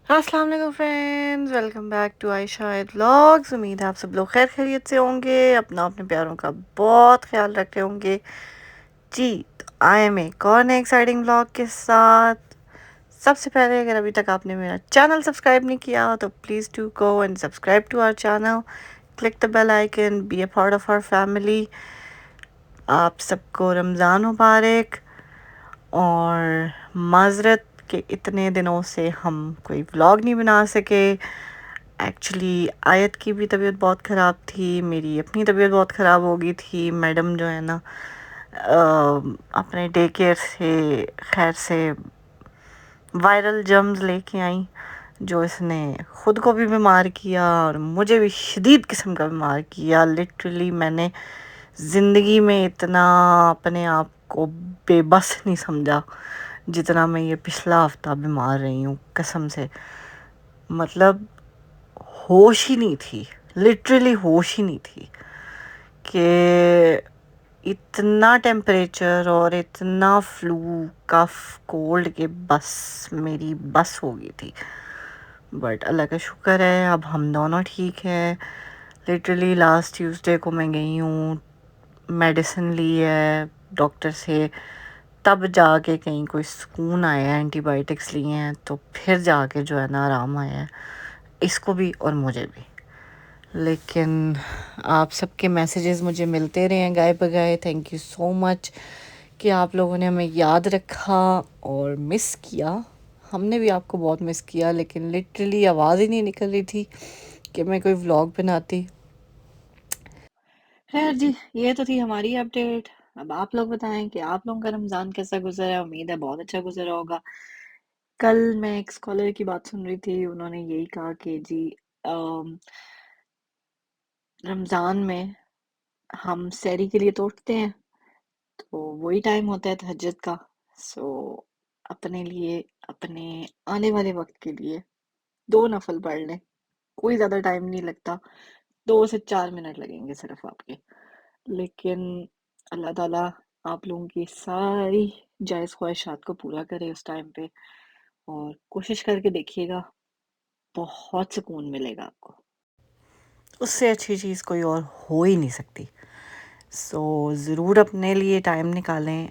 अस्सलाम वालेकुम friends, welcome back to Ayesha vlogs. उम्मीद है आप सब लोग खैर खैरियत से होंगे, अपना अपने प्यारों का बहुत ख्याल रख रहे होंगे जी। तो आई एम एक और नए एक्साइटिंग व्लॉग के साथ। सबसे पहले अगर अभी तक आपने मेरा चैनल सब्सक्राइब नहीं किया तो please do go and subscribe to our channel, click the bell icon, be a part of our family. आप सबको रमज़ान मुबारक और माज़रत कि इतने दिनों से हम कोई व्लॉग नहीं बना सके। एक्चुअली आयत की भी तबीयत बहुत ख़राब थी, मेरी अपनी तबीयत बहुत ख़राब हो गई थी। मैडम जो है ना अपने डे केयर से खैर से वायरल जर्म्स लेके आई, जो इसने ख़ुद को भी बीमार किया और मुझे भी शदीद किस्म का बीमार किया। लिटरली मैंने ज़िंदगी में इतना अपने आप को बेबस नहीं समझा जितना मैं ये पिछला हफ्ता बीमार रही हूँ। कसम से मतलब होश ही नहीं थी, लिटरली होश ही नहीं थी कि इतना टेम्परेचर और इतना फ्लू कफ कोल्ड के बस मेरी बस हो गई थी। बट अल्लाह का शुक्र है अब हम दोनों ठीक हैं। लिटरली लास्ट ट्यूसडे को मैं गई हूँ, मेडिसिन ली है डॉक्टर से, तब जाके कहीं कोई सुकून आया है। एंटीबायोटिक्स लिए हैं तो फिर जाके जो है ना आराम आया है, इसको भी और मुझे भी। लेकिन आप सबके मैसेजेस मुझे मिलते रहे हैं गाए बगाए। थैंक यू सो मच कि आप लोगों ने हमें याद रखा और मिस किया। हमने भी आपको बहुत मिस किया, लेकिन लिटरली आवाज़ ही नहीं निकल रही थी कि मैं कोई व्लॉग बनाती। खैर जी, ये तो थी हमारी अपडेट। अब आप लोग बताएं कि आप लोगों का रमज़ान कैसा गुजरा है। उम्मीद है बहुत अच्छा गुजरा होगा। कल मैं एक स्कॉलर की बात सुन रही थी, उन्होंने यही कहा कि जी रमज़ान में हम सहरी के लिए तो उठते हैं, तो वही टाइम होता है तहज्जुद का। सो अपने लिए, अपने आने वाले वक्त के लिए 2 नफल पढ़ लें। कोई ज़्यादा टाइम नहीं लगता, 2 से 4 मिनट लगेंगे सिर्फ आपके। लेकिन अल्लाह ताला आप लोगों की सारी जायज़ ख्वाहिशात को पूरा करे उस टाइम पे, और कोशिश करके देखिएगा, बहुत सुकून मिलेगा आपको। उससे अच्छी चीज़ कोई और हो ही नहीं सकती। सो ज़रूर अपने लिए टाइम निकालें,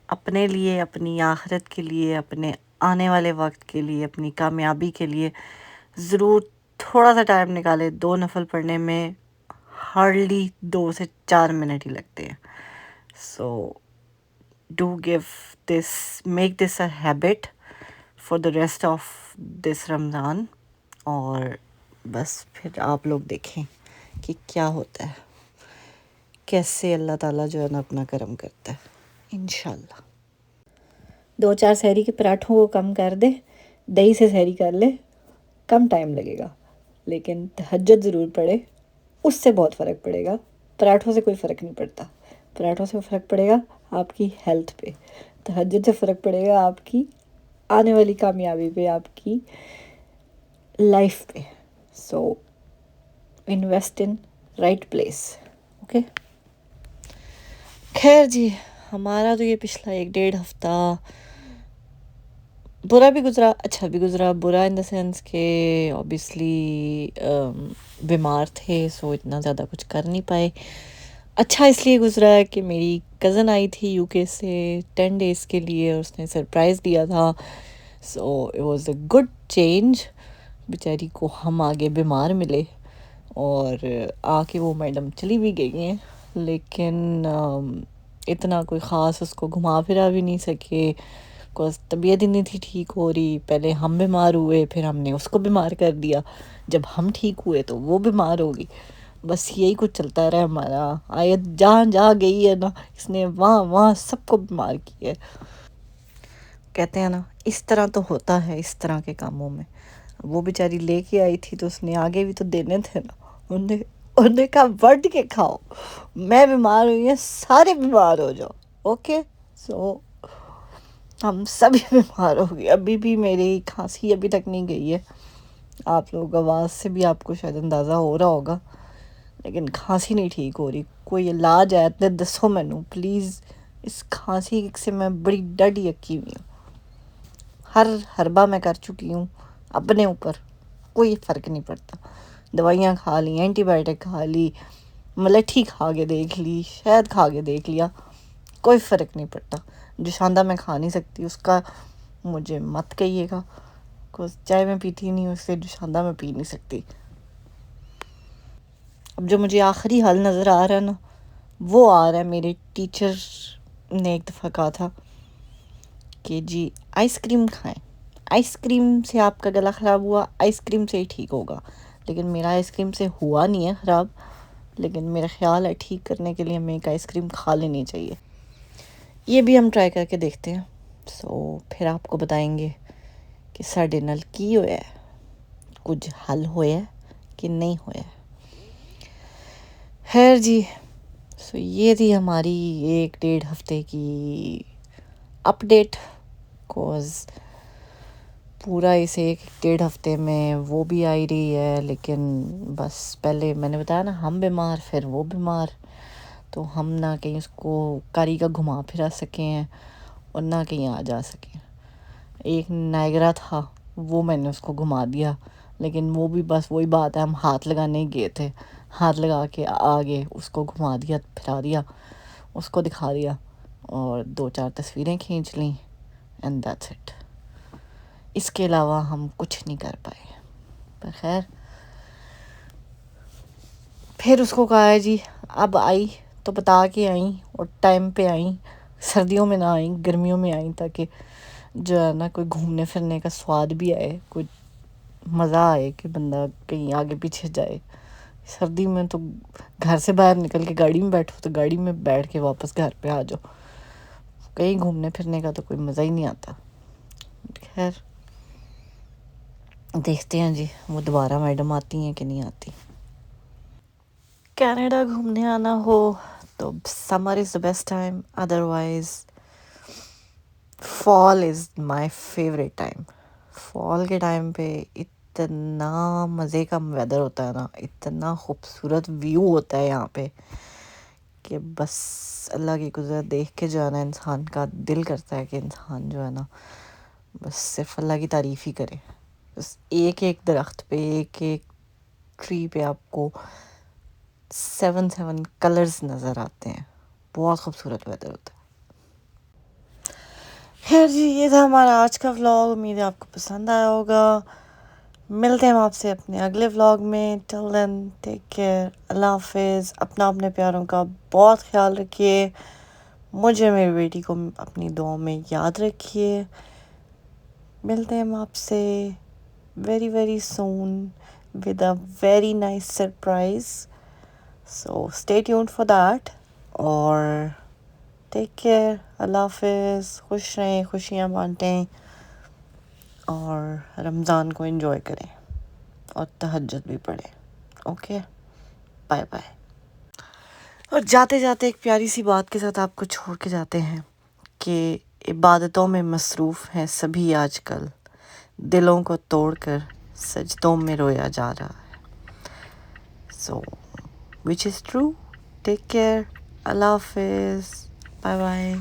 अपने लिए, अपनी आखिरत के लिए, अपने आने वाले वक्त के लिए, अपनी कामयाबी के लिए ज़रूर थोड़ा सा टाइम निकालें। 2 नफल पढ़ने में हार्डली 2 से 4 मिनट ही लगते हैं। So do give this, make this a habit for the rest of this Ramzan. और बस फिर आप लोग देखें कि क्या होता है, कैसे अल्लाह ताला जो है ना अपना करम करता है। इंशाल्लाह 2-4 सहरी के पराठों को कम कर दे, दही से सहरी कर ले, कम टाइम लगेगा। लेकिन तहज्जुद ज़रूर पड़े, उससे बहुत फ़र्क पड़ेगा। पराठों से कोई फ़र्क नहीं पड़ता। पराठों से फ़र्क पड़ेगा आपकी हेल्थ पे, तहज्जुद से फ़र्क पड़ेगा आपकी आने वाली कामयाबी पे, आपकी लाइफ पे। So invest in right place. Okay, खैर जी, हमारा तो ये पिछला 1-1.5 हफ्ता बुरा भी गुजरा, अच्छा भी गुजरा। बुरा इन द सेंस के ऑब्वियसली बीमार थे, सो इतना ज़्यादा कुछ कर नहीं पाए। अच्छा इसलिए गुजरा है कि मेरी कज़न आई थी यूके से 10 डेज़ के लिए, और उसने सरप्राइज़ दिया था। So it was a good change. बेचारी को हम आगे बीमार मिले और आके वो मैडम चली भी गई हैं, लेकिन इतना कोई ख़ास उसको घुमा फिरा भी नहीं सके, बिकॉज तबीयत ही नहीं थी ठीक हो रही। पहले हम बीमार हुए, फिर हमने उसको बीमार कर दिया, जब हम ठीक हुए तो वो बीमार हो गई। बस यही कुछ चलता रहा हमारा। आयत जहाँ जहाँ गई है ना, इसने वहाँ वहाँ सबको बीमार किया है। कहते हैं ना, इस तरह तो होता है इस तरह के कामों में। वो बेचारी लेके आई थी तो उसने आगे भी तो देने थे ना। उन्हें उन्हें कहा बढ़ के खाओ, मैं बीमार हुई है, सारे बीमार हो जाओ। ओके, सो हम सभी बीमार हो गए। अभी भी मेरी खांसी अभी तक नहीं गई है। आप लोग आवाज़ से भी आपको शायद अंदाज़ा हो रहा होगा, लेकिन खांसी नहीं ठीक हो रही। कोई इलाज है तो दसो मैनू प्लीज़। इस खांसी से मैं बड़ी डरी अक्की हुई हूँ। हर हरबा मैं कर चुकी हूँ, اپنے اوپر کوئی فرق نہیں پڑتا. دوائیاں کھا لی, اینٹی بائیوٹک کھا لی, ملٹھی کھا کے دیکھ لی, شہد کھا کے دیکھ لیا, کوئی فرق نہیں پڑتا. جوشاندہ میں کھا نہیں سکتی, اس کا مجھے مت کہیے گا, چائے میں پیتی نہیں ہوں, اس سے جوشاندہ میں پی نہیں سکتی. اب جو مجھے آخری حل نظر آ رہا ہے نا, وہ آ رہا ہے, میرے ٹیچر نے ایک دفعہ کہا تھا کہ جی آئس کریم کھائیں, آئس کریم سے آپ کا گلا خراب ہوا, آئس کریم سے ہی ٹھیک ہوگا. لیکن میرا آئس کریم سے ہوا نہیں ہے خراب, لیکن میرا خیال ہے ٹھیک کرنے کے لیے ہمیں ایک آئس کریم کھا لینی چاہیے. یہ بھی ہم ٹرائی کر کے دیکھتے ہیں. پھر آپ کو بتائیں گے کہ ساڈے نال کی ہویا ہے, کچھ حل ہویا کہ نہیں ہویا. خیر جی, یہ تھی ہماری 1-1.5 ہفتے کی اپڈیٹ. کوز پورا اس 1-1.5 ہفتے میں وہ بھی آئی رہی ہے, لیکن بس پہلے میں نے بتایا نا, ہم بیمار پھر وہ بیمار, تو ہم نہ کہیں اس کو کاری کا گھما پھرا سکیں ہیں اور نہ کہیں آ جا سکیں. ایک نائگرا تھا, وہ میں نے اس کو گھما دیا, لیکن وہ بھی بس وہی بات ہے, ہم ہاتھ لگانے ہی گئے تھے, ہاتھ لگا کے آگے اس کو گھما دیا, پھرا دیا, اس کو دکھا دیا اور 2-4 تصویریں کھینچ لیں, اینڈ دیٹس اٹ. اس کے علاوہ ہم کچھ نہیں کر پائے. پر خیر, پھر اس کو کہا ہے جی اب آئی تو بتا کے آئیں, اور ٹائم پہ آئیں, سردیوں میں نہ آئیں, گرمیوں میں آئیں, تاکہ جو ہے نا کوئی گھومنے پھرنے کا سواد بھی آئے, کوئی مزہ آئے کہ بندہ کہیں آگے پیچھے جائے. سردی میں تو گھر سے باہر نکل کے گاڑی میں بیٹھو تو گاڑی میں بیٹھ کے واپس گھر پہ آ جاؤ, کہیں گھومنے پھرنے کا تو کوئی مزہ ہی نہیں آتا. خیر دیکھتے ہیں جی وہ دوبارہ میڈم آتی ہیں کہ نہیں آتی. کینیڈا گھومنے آنا ہو تو summer is the best time, otherwise fall is my favourite time. Fall کے ٹائم پہ اتنا مزے کا ویدر ہوتا ہے نا, اتنا خوبصورت ویو ہوتا ہے یہاں پہ کہ بس اللہ کی قدرت دیکھ کے جو ہے نا انسان کا دل کرتا ہے کہ انسان جو ہے نا بس صرف اللہ کی تعریف ہی کرے. بس ایک ایک درخت پہ, ایک ایک ٹری پہ آپ کو 7 کلرز نظر آتے ہیں. بہت خوبصورت ویدر ہوتا ہے. خیر جی, یہ تھا ہمارا آج کا ولاگ. امید ہے آپ کو پسند آیا ہوگا. ملتے ہیں ہم آپ سے اپنے اگلے ولاگ میں. ٹل دین ٹیک کیئر, اللہ حافظ. اپنے پیاروں کا بہت خیال رکھیے. مجھے میری بیٹی کو اپنی دعاؤں میں یاد رکھیے. ملتے ہیں ہم آپ سے very very soon with a very nice surprise. So stay tuned for that, اور ٹیک کیئر. اللہ حافظ. خوش رہیں, خوشیاں بانٹیں, اور رمضان کو انجوائے کریں, اور تہجد بھی پڑھیں. Okay, bye bye. اور جاتے جاتے ایک پیاری سی بات کے ساتھ آپ کو چھوڑ کے جاتے ہیں کہ عبادتوں میں مصروف ہیں سبھی آج کل, دلوں کو توڑ کر سجدوں میں رویا جا رہا ہے. سو which is true. Take care. اللہ حافظ. Bye bye.